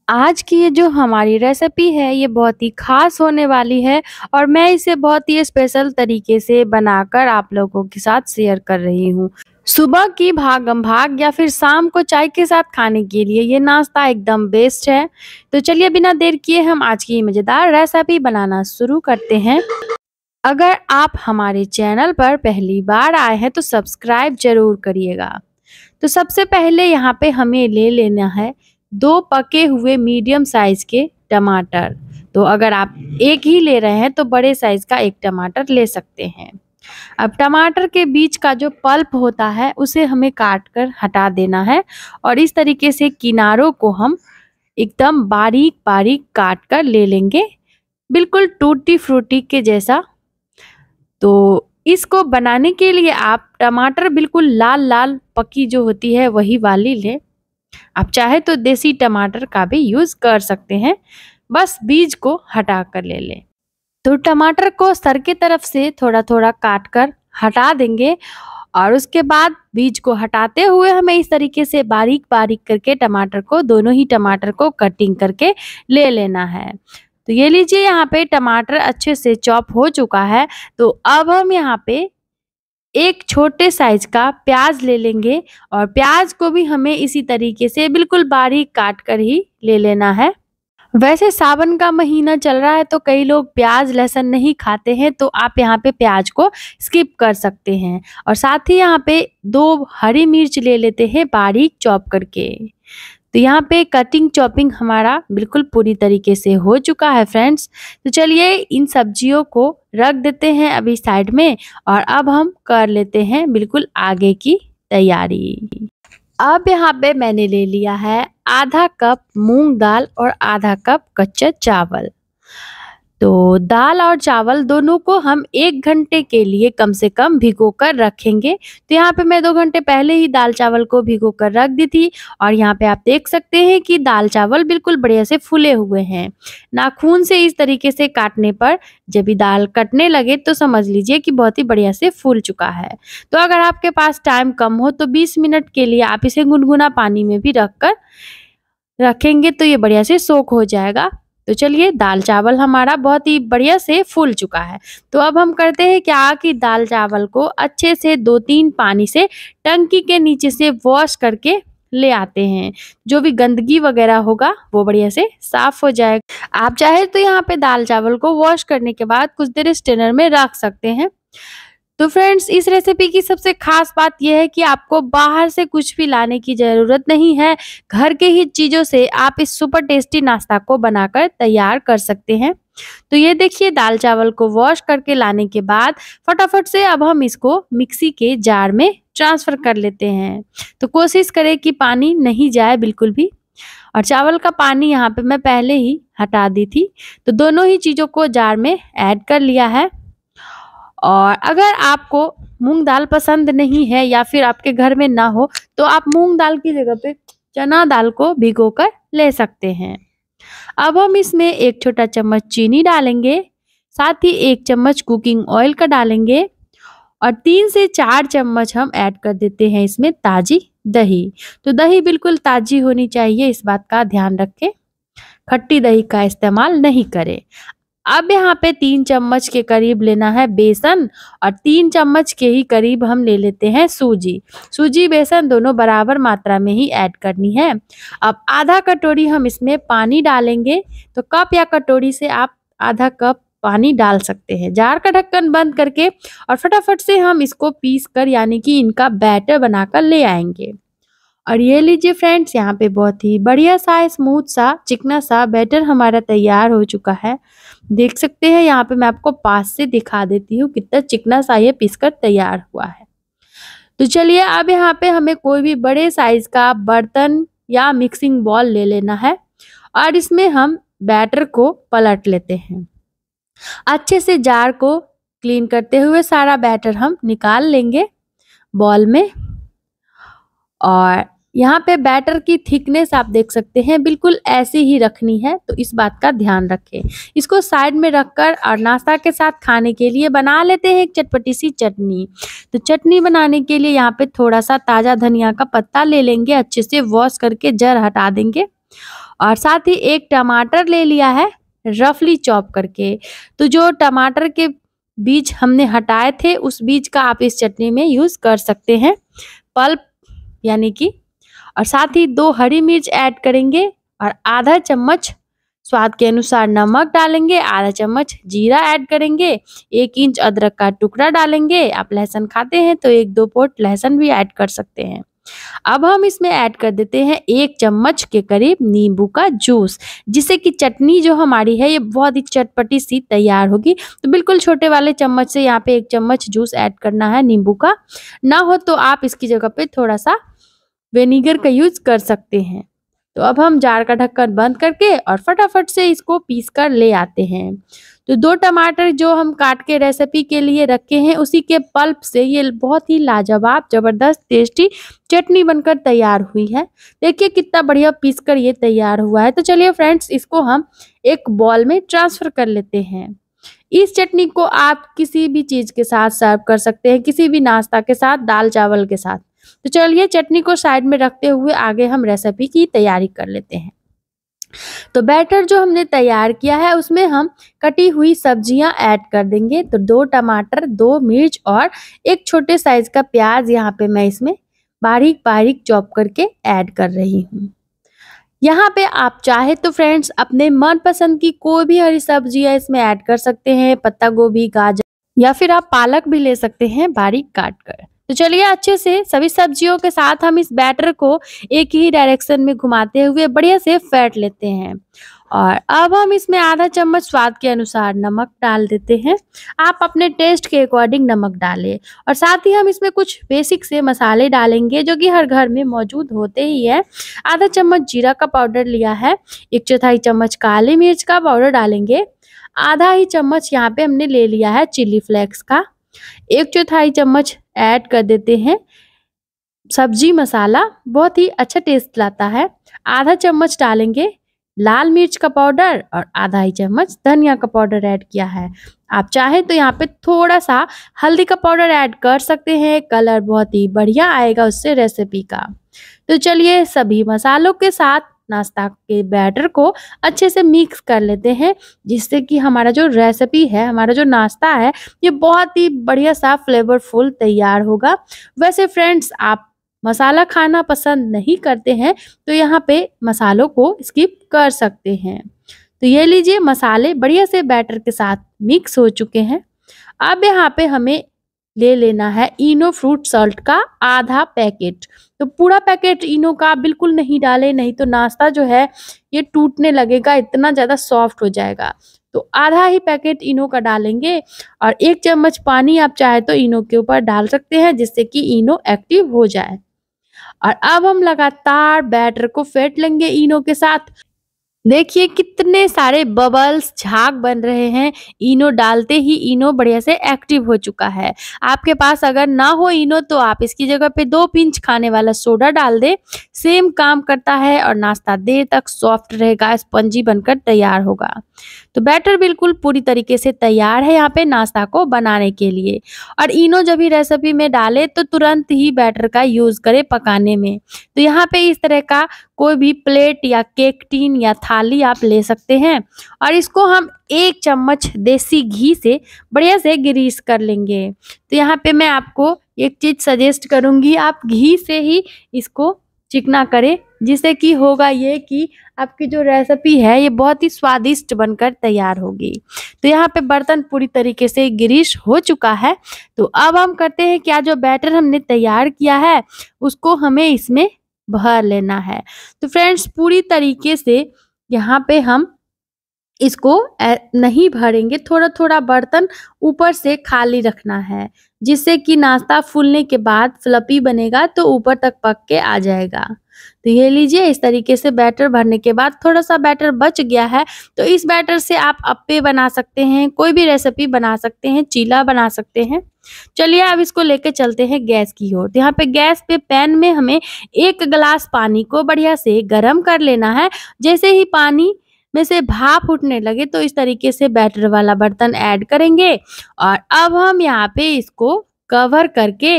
आज की ये जो हमारी रेसिपी है ये बहुत ही ख़ास होने वाली है और मैं इसे बहुत ही स्पेशल तरीके से बनाकर आप लोगों के साथ शेयर कर रही हूँ। सुबह की भागम-भाग या फिर शाम को चाय के साथ खाने के लिए ये नाश्ता एकदम बेस्ट है। तो चलिए बिना देर किए हम आज की मज़ेदार रेसिपी बनाना शुरू करते हैं। अगर आप हमारे चैनल पर पहली बार आए हैं तो सब्सक्राइब ज़रूर करिएगा। तो सबसे पहले यहाँ पे हमें ले लेना है 2 पके हुए मीडियम साइज़ के टमाटर। तो अगर आप एक ही ले रहे हैं तो बड़े साइज़ का 1 टमाटर ले सकते हैं। अब टमाटर के बीच का जो पल्प होता है उसे हमें काट कर हटा देना है और इस तरीके से किनारों को हम एकदम बारीक-बारीक काट कर ले लेंगे, बिल्कुल टूटी फ्रूटी के जैसा। तो इसको बनाने के लिए आप टमाटर बिल्कुल लाल-लाल पकी जो होती है वही वाली लें। आप चाहे तो देसी टमाटर का भी यूज़ कर सकते हैं, बस बीज को हटा कर ले लें। तो टमाटर को सर के तरफ से थोड़ा-थोड़ा काट कर हटा देंगे और उसके बाद बीज को हटाते हुए हमें इस तरीके से बारीक-बारीक करके टमाटर को दोनों ही टमाटर को कटिंग करके ले लेना है। तो ये लीजिए यहाँ पे टमाटर अच्छे से चॉप हो चुका है। तो अब हम यहाँ पे एक छोटे साइज़ का प्याज़ ले लेंगे और प्याज़ को भी हमें इसी तरीके से बिल्कुल बारीक काट कर ही ले लेना है। वैसे सावन का महीना चल रहा है तो कई लोग प्याज लहसुन नहीं खाते हैं, तो आप यहाँ पे प्याज को स्किप कर सकते हैं और साथ ही यहाँ पे 2 हरी मिर्च ले लेते हैं बारीक चॉप करके। तो यहाँ पे कटिंग चॉपिंग हमारा बिल्कुल पूरी तरीके से हो चुका है फ्रेंड्स। तो चलिए इन सब्जियों को रख देते हैं अभी साइड में और अब हम कर लेते हैं बिल्कुल आगे की तैयारी। अब यहाँ पे मैंने ले लिया है आधा कप मूंग दाल और आधा कप कच्चा चावल। तो दाल और चावल दोनों को हम 1 घंटे के लिए कम से कम भिगो कर रखेंगे। तो यहाँ पे मैं 2 घंटे पहले ही दाल चावल को भिगो कर रख दी थी और यहाँ पे आप देख सकते हैं कि दाल चावल बिल्कुल बढ़िया से फूले हुए हैं। नाखून से इस तरीके से काटने पर जब भी दाल कटने लगे तो समझ लीजिए कि बहुत ही बढ़िया से फूल चुका है। तो अगर आपके पास टाइम कम हो तो 20 मिनट के लिए आप इसे गुनगुना पानी में भी रखेंगे तो ये बढ़िया से सोक हो जाएगा। तो चलिए दाल चावल हमारा बहुत ही बढ़िया से फूल चुका है। तो अब हम करते हैं क्या कि दाल चावल को अच्छे से 2-3 पानी से टंकी के नीचे से वॉश करके ले आते हैं। जो भी गंदगी वगैरह होगा वो बढ़िया से साफ हो जाएगा। आप चाहे तो यहाँ पे दाल चावल को वॉश करने के बाद कुछ देर स्ट्रेनर में रख सकते हैं। तो फ्रेंड्स इस रेसिपी की सबसे खास बात यह है कि आपको बाहर से कुछ भी लाने की ज़रूरत नहीं है। घर के ही चीज़ों से आप इस सुपर टेस्टी नाश्ता को बनाकर तैयार कर सकते हैं। तो ये देखिए दाल चावल को वॉश करके लाने के बाद फटाफट से अब हम इसको मिक्सी के जार में ट्रांसफ़र कर लेते हैं। तो कोशिश करें कि पानी नहीं जाए बिल्कुल भी और चावल का पानी यहाँ पे मैं पहले ही हटा दी थी। तो दोनों ही चीज़ों को जार में ऐड कर लिया है। और अगर आपको मूंग दाल पसंद नहीं है या फिर आपके घर में ना हो तो आप मूंग दाल की जगह पे चना दाल को भिगोकर ले सकते हैं। अब हम इसमें 1 छोटा चम्मच चीनी डालेंगे, साथ ही 1 चम्मच कुकिंग ऑयल का डालेंगे और 3 से 4 चम्मच हम ऐड कर देते हैं इसमें ताज़ी दही। तो दही बिल्कुल ताज़ी होनी चाहिए, इस बात का ध्यान रखें। खट्टी दही का इस्तेमाल नहीं करें। अब यहाँ पे 3 चम्मच के करीब लेना है बेसन और 3 चम्मच के ही करीब हम ले लेते हैं सूजी। सूजी बेसन दोनों बराबर मात्रा में ही ऐड करनी है। अब आधा कटोरी हम इसमें पानी डालेंगे। तो कप या कटोरी से आप आधा कप पानी डाल सकते हैं। जार का ढक्कन बंद करके और फटाफट से हम इसको पीस कर यानी कि इनका बैटर बनाकर ले आएंगे। और ये लीजिए फ्रेंड्स यहाँ पे बहुत ही बढ़िया सा स्मूथ सा चिकना सा बैटर हमारा तैयार हो चुका है। देख सकते हैं यहाँ पे मैं आपको पास से दिखा देती हूँ कितना चिकना सा ये पीसकर तैयार हुआ है। तो चलिए अब यहाँ पे हमें कोई भी बड़े साइज का बर्तन या मिक्सिंग बॉल ले लेना है और इसमें हम बैटर को पलट लेते हैं। अच्छे से जार को क्लीन करते हुए सारा बैटर हम निकाल लेंगे बॉल में। और यहाँ पे बैटर की थिकनेस आप देख सकते हैं बिल्कुल ऐसे ही रखनी है, तो इस बात का ध्यान रखें। इसको साइड में रखकर और नाश्ता के साथ खाने के लिए बना लेते हैं एक चटपटी सी चटनी। तो चटनी बनाने के लिए यहाँ पे थोड़ा सा ताज़ा धनिया का पत्ता ले लेंगे, अच्छे से वॉश करके जड़ हटा देंगे और साथ ही एक टमाटर ले लिया है रफली चॉप करके। तो जो टमाटर के बीज हमने हटाए थे उस बीज का आप इस चटनी में यूज़ कर सकते हैं, पल्प यानी कि। और साथ ही 2 हरी मिर्च ऐड करेंगे और आधा चम्मच स्वाद के अनुसार नमक डालेंगे, आधा चम्मच जीरा ऐड करेंगे, 1 इंच अदरक का टुकड़ा डालेंगे। आप लहसुन खाते हैं तो 1-2 पोट लहसुन भी ऐड कर सकते हैं। अब हम इसमें ऐड कर देते हैं 1 चम्मच के करीब नींबू का जूस, जिससे कि चटनी जो हमारी है ये बहुत ही चटपटी सी तैयार होगी। तो बिल्कुल छोटे वाले चम्मच से यहाँ पे 1 चम्मच जूस ऐड करना है नींबू का। ना हो तो आप इसकी जगह पे थोड़ा सा विनेगर का यूज कर सकते हैं। तो अब हम जार का ढक्कन बंद करके और फटाफट से इसको पीस कर ले आते हैं। तो 2 टमाटर जो हम काट के रेसिपी के लिए रखे हैं उसी के पल्प से ये बहुत ही लाजवाब जबरदस्त टेस्टी चटनी बनकर तैयार हुई है। देखिए कितना बढ़िया पीस कर ये तैयार हुआ है। तो चलिए फ्रेंड्स, इसको हम एक बॉल में ट्रांसफर कर लेते हैं। इस चटनी को आप किसी भी चीज के साथ सर्व कर सकते हैं, किसी भी नाश्ता के साथ, दाल चावल के साथ। तो चलिए चटनी को साइड में रखते हुए आगे हम रेसिपी की तैयारी कर लेते हैं। तो बैटर जो हमने तैयार किया है उसमें हम कटी हुई सब्जियां ऐड कर देंगे। तो 2 टमाटर, 2 मिर्च और एक छोटे साइज का प्याज यहाँ पे मैं इसमें बारीक बारीक चॉप करके ऐड कर रही हूँ। यहाँ पे आप चाहे तो फ्रेंड्स अपने मनपसंद की कोई भी हरी सब्जियां इसमें ऐड कर सकते हैं, पत्ता गोभी, गाजर या फिर आप पालक भी ले सकते हैं बारीक काट कर। तो चलिए अच्छे से सभी सब्जियों के साथ हम इस बैटर को एक ही डायरेक्शन में घुमाते हुए बढ़िया से फेंट लेते हैं। और अब हम इसमें आधा चम्मच स्वाद के अनुसार नमक डाल देते हैं। आप अपने टेस्ट के अकॉर्डिंग नमक डालें। और साथ ही हम इसमें कुछ बेसिक से मसाले डालेंगे जो कि हर घर में मौजूद होते ही है। आधा चम्मच जीरा का पाउडर लिया है, 1/4 चम्मच काली मिर्च का पाउडर डालेंगे, आधा ही चम्मच यहाँ पे हमने ले लिया है चिली फ्लेक्स का, 1/4 चम्मच ऐड कर देते हैं सब्जी मसाला, बहुत ही अच्छा टेस्ट लाता है। आधा चम्मच डालेंगे लाल मिर्च का पाउडर और आधा ही चम्मच धनिया का पाउडर ऐड किया है। आप चाहे तो यहाँ पे थोड़ा सा हल्दी का पाउडर ऐड कर सकते हैं, कलर बहुत ही बढ़िया आएगा उससे रेसिपी का। तो चलिए सभी मसालों के साथ नाश्ता के बैटर को अच्छे से मिक्स कर लेते हैं, जिससे कि हमारा जो रेसिपी है, हमारा जो नाश्ता है, ये बहुत ही बढ़िया सा फ्लेवरफुल तैयार होगा। वैसे फ्रेंड्स आप मसाला खाना पसंद नहीं करते हैं तो यहाँ पे मसालों को स्किप कर सकते हैं। तो ये लीजिए मसाले बढ़िया से बैटर के साथ मिक्स हो चुके हैं। अब यहाँ पे हमें ले लेना है इनो फ्रूट सॉल्ट का आधा पैकेट। तो पूरा पैकेट इनो का बिल्कुल नहीं डालें, नहीं तो नाश्ता जो है ये टूटने लगेगा, इतना ज़्यादा सॉफ्ट हो जाएगा। तो आधा ही पैकेट इनो का डालेंगे और 1 चम्मच पानी आप चाहे तो इनो के ऊपर डाल सकते हैं, जिससे कि इनो एक्टिव हो जाए। और अब हम लगातार बैटर को फेंट लेंगे इनो के साथ। देखिए कितने सारे बबल्स, झाग बन रहे हैं। इनो डालते ही इनो बढ़िया से एक्टिव हो चुका है। आपके पास अगर ना हो इनो तो आप इसकी जगह पे 2 पिंच खाने वाला सोडा डाल दे, सेम काम करता है और नाश्ता देर तक सॉफ्ट रहेगा, स्पंजी बनकर तैयार होगा। तो बैटर बिल्कुल पूरी तरीके से तैयार है यहाँ पे नाश्ता को बनाने के लिए। और इनो जब भी रेसिपी में डाले तो तुरंत ही बैटर का यूज करें पकाने में। तो यहाँ पे इस तरह का कोई भी प्लेट या केक टिन या थाली आप ले सकते हैं और इसको हम 1 चम्मच देसी घी से बढ़िया से ग्रीस कर लेंगे। तो यहाँ पे मैं आपको एक चीज सजेस्ट करूंगी, आप घी से ही इसको चिकना करें, जिससे कि होगा ये कि आपकी जो रेसिपी है ये बहुत ही स्वादिष्ट बनकर तैयार होगी। तो यहाँ पे बर्तन पूरी तरीके से ग्रीस हो चुका है। तो अब हम करते हैं क्या, जो बैटर हमने तैयार किया है उसको हमें इसमें भर लेना है। तो फ्रेंड्स पूरी तरीके से यहाँ पे हम इसको नहीं भरेंगे, थोड़ा थोड़ा बर्तन ऊपर से खाली रखना है, जिससे कि नाश्ता फूलने के बाद फ्लफी बनेगा तो ऊपर तक पक के आ जाएगा। तो ये लीजिए इस तरीके से बैटर भरने के बाद थोड़ा सा बैटर बच गया है, तो इस बैटर से आप अप्पे बना सकते हैं, कोई भी रेसिपी बना सकते हैं, चीला बना सकते हैं। चलिए अब इसको लेके चलते हैं गैस की ओर। तो यहाँ पे गैस पे पैन में हमें 1 गिलास पानी को बढ़िया से गर्म कर लेना है। जैसे ही पानी में से भाप उठने लगे तो इस तरीके से बैटर वाला बर्तन ऐड करेंगे और अब हम यहाँ पे इसको कवर करके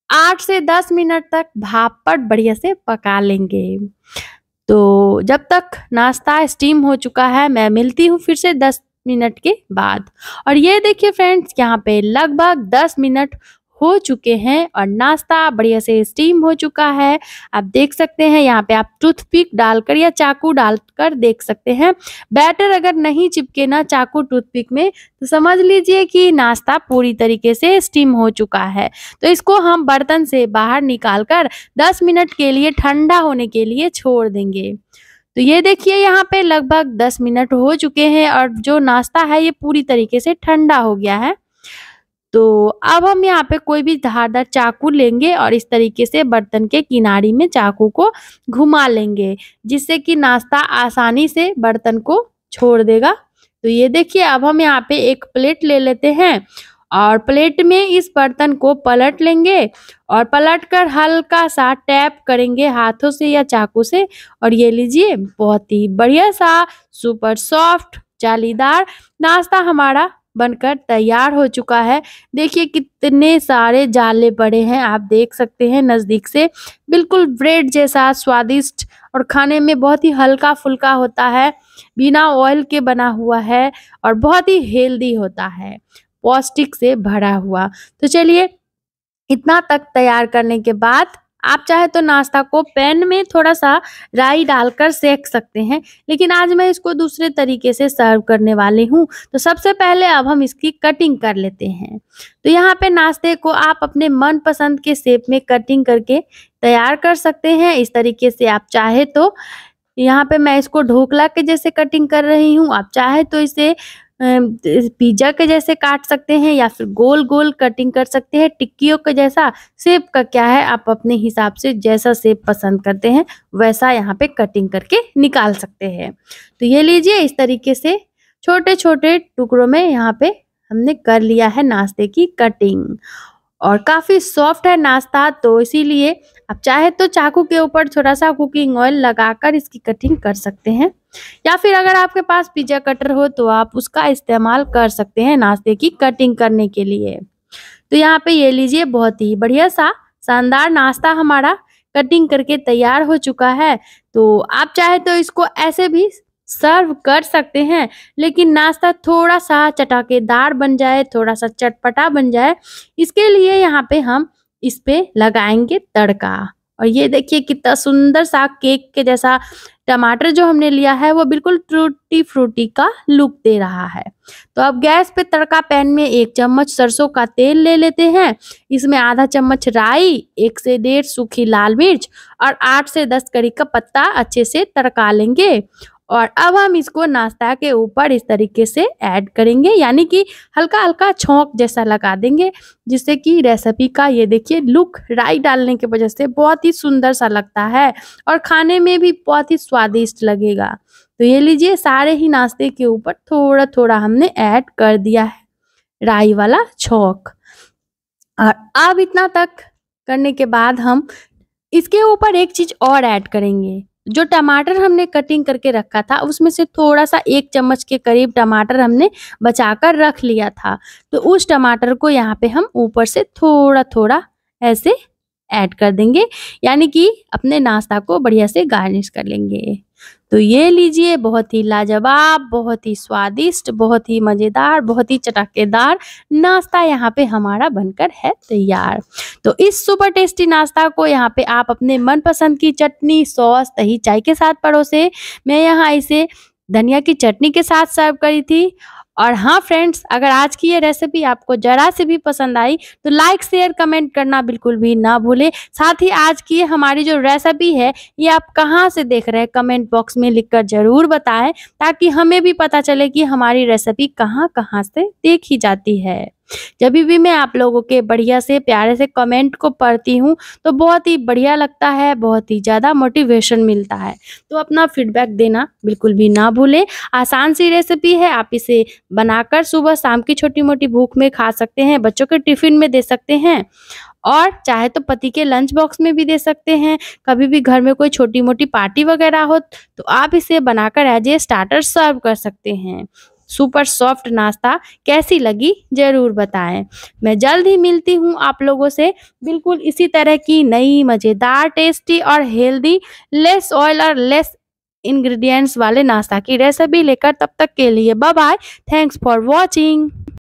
8 से 10 मिनट तक भाप पर बढ़िया से पका लेंगे। तो जब तक नाश्ता स्टीम हो चुका है मैं मिलती हूँ फिर से 10 मिनट के बाद। और ये देखिए फ्रेंड्स, यहाँ पे लगभग 10 मिनट हो चुके हैं और नाश्ता बढ़िया से स्टीम हो चुका है। आप देख सकते हैं यहाँ पे आप टूथपिक डालकर या चाकू डालकर देख सकते हैं। बैटर अगर नहीं चिपके ना चाकू टूथपिक में तो समझ लीजिए कि नाश्ता पूरी तरीके से स्टीम हो चुका है। तो इसको हम बर्तन से बाहर निकाल कर 10 मिनट के लिए ठंडा होने के लिए छोड़ देंगे। तो ये देखिए यहाँ पे लगभग 10 मिनट हो चुके हैं और जो नाश्ता है ये पूरी तरीके से ठंडा हो गया है। तो अब हम यहाँ पे कोई भी धारदार चाकू लेंगे और इस तरीके से बर्तन के किनारे में चाकू को घुमा लेंगे, जिससे कि नाश्ता आसानी से बर्तन को छोड़ देगा। तो ये देखिए अब हम यहाँ पे एक प्लेट ले लेते हैं और प्लेट में इस बर्तन को पलट लेंगे और पलट कर हल्का सा टैप करेंगे हाथों से या चाकू से। और ये लीजिए बहुत ही बढ़िया सा सुपर सॉफ्ट जालीदार नाश्ता हमारा बनकर तैयार हो चुका है। देखिए कितने सारे जाले पड़े हैं, आप देख सकते हैं नज़दीक से। बिल्कुल ब्रेड जैसा स्वादिष्ट और खाने में बहुत ही हल्का फुल्का होता है, बिना ऑयल के बना हुआ है और बहुत ही हेल्दी होता है, पौष्टिक से भरा हुआ। तो चलिए इतना तक तैयार करने के बाद आप चाहे तो नाश्ता को पैन में थोड़ा सा राई डालकर सेक सकते हैं, लेकिन आज मैं इसको दूसरे तरीके से सर्व करने वाली हूँ। तो सबसे पहले अब हम इसकी कटिंग कर लेते हैं। तो यहाँ पे नाश्ते को आप अपने मनपसंद के शेप में कटिंग करके तैयार कर सकते हैं। इस तरीके से आप चाहे तो यहाँ पे मैं इसको ढोकला के जैसे कटिंग कर रही हूँ, आप चाहे तो इसे पिज्जा के जैसे काट सकते हैं या फिर गोल गोल कटिंग कर सकते हैं टिक्कियों के जैसा। शेप का क्या है, आप अपने हिसाब से जैसा शेप पसंद करते हैं वैसा यहाँ पे कटिंग करके निकाल सकते हैं। तो ये लीजिए इस तरीके से छोटे छोटे टुकड़ों में यहाँ पे हमने कर लिया है नाश्ते की कटिंग। और काफ़ी सॉफ्ट है नाश्ता, तो इसीलिए आप चाहे तो चाकू के ऊपर थोड़ा सा कुकिंग ऑयल लगाकर इसकी कटिंग कर सकते हैं, या फिर अगर आपके पास पिज्जा कटर हो तो आप उसका इस्तेमाल कर सकते हैं नाश्ते की कटिंग करने के लिए। तो यहाँ पे ये लीजिए बहुत ही बढ़िया सा शानदार नाश्ता हमारा कटिंग करके तैयार हो चुका है। तो आप चाहे तो इसको ऐसे भी सर्व कर सकते हैं, लेकिन नाश्ता थोड़ा सा चटकेदार बन जाए, थोड़ा सा चटपटा बन जाए, इसके लिए यहाँ पे हम इस पे लगाएंगे तड़का। और ये देखिए कितना सुंदर सा केक के जैसा टमाटर जो हमने लिया है वो बिल्कुल टूटी फ्रूटी का लुक दे रहा है। तो अब गैस पे तड़का पैन में 1 चम्मच सरसों का तेल ले लेते हैं। इसमें आधा चम्मच राई, 1 से 1.5 सूखी लाल मिर्च और 8 से 10 करी का पत्ता अच्छे से तड़का लेंगे। और अब हम इसको नाश्ता के ऊपर इस तरीके से ऐड करेंगे, यानी कि हल्का हल्का छौंक जैसा लगा देंगे, जिससे कि रेसिपी का ये देखिए लुक राई डालने की वजह से बहुत ही सुंदर सा लगता है और खाने में भी बहुत ही स्वादिष्ट लगेगा। तो ये लीजिए सारे ही नाश्ते के ऊपर थोड़ा थोड़ा हमने ऐड कर दिया है राई वाला छौंक। और अब इतना तक करने के बाद हम इसके ऊपर एक चीज और ऐड करेंगे। जो टमाटर हमने कटिंग करके रखा था उसमें से थोड़ा सा 1 चम्मच के करीब टमाटर हमने बचाकर रख लिया था। तो उस टमाटर को यहाँ पे हम ऊपर से थोड़ा थोड़ा ऐसे ऐड कर देंगे, यानी कि अपने नाश्ता को बढ़िया से गार्निश कर लेंगे। तो ये लीजिए बहुत ही लाजवाब, बहुत ही स्वादिष्ट, बहुत ही मज़ेदार, बहुत ही चटकेदार नाश्ता यहाँ पे हमारा बनकर है तैयार। तो इस सुपर टेस्टी नाश्ता को यहाँ पे आप अपने मनपसंद की चटनी, सॉस, दही, चाय के साथ परोसे। मैं यहाँ इसे धनिया की चटनी के साथ सर्व करी थी। और हाँ फ्रेंड्स, अगर आज की ये रेसिपी आपको ज़रा से भी पसंद आई तो लाइक, शेयर, कमेंट करना बिल्कुल भी ना भूलें। साथ ही आज की हमारी जो रेसिपी है ये आप कहाँ से देख रहे हैं कमेंट बॉक्स में लिखकर ज़रूर बताएं, ताकि हमें भी पता चले कि हमारी रेसिपी कहाँ कहाँ से देखी जाती है। जब भी मैं आप लोगों के बढ़िया से प्यारे से कमेंट को पढ़ती हूँ तो बहुत ही बढ़िया लगता है, बहुत ही ज़्यादा मोटिवेशन मिलता है। तो अपना फीडबैक देना बिल्कुल भी ना भूलें। आसान सी रेसिपी है, आप इसे बनाकर सुबह शाम की छोटी मोटी भूख में खा सकते हैं, बच्चों के टिफ़िन में दे सकते हैं और चाहे तो पति के लंच बॉक्स में भी दे सकते हैं। कभी भी घर में कोई छोटी मोटी पार्टी वगैरह हो तो आप इसे बनाकर एज ए स्टार्टर सर्व कर सकते हैं। सुपर सॉफ्ट नाश्ता कैसी लगी ज़रूर बताएं। मैं जल्द ही मिलती हूँ आप लोगों से बिल्कुल इसी तरह की नई मज़ेदार, टेस्टी और हेल्दी, लेस ऑयल और लेस इंग्रेडिएंट्स वाले नाश्ता की रेसिपी लेकर। तब तक के लिए bye bye. Thanks for watching.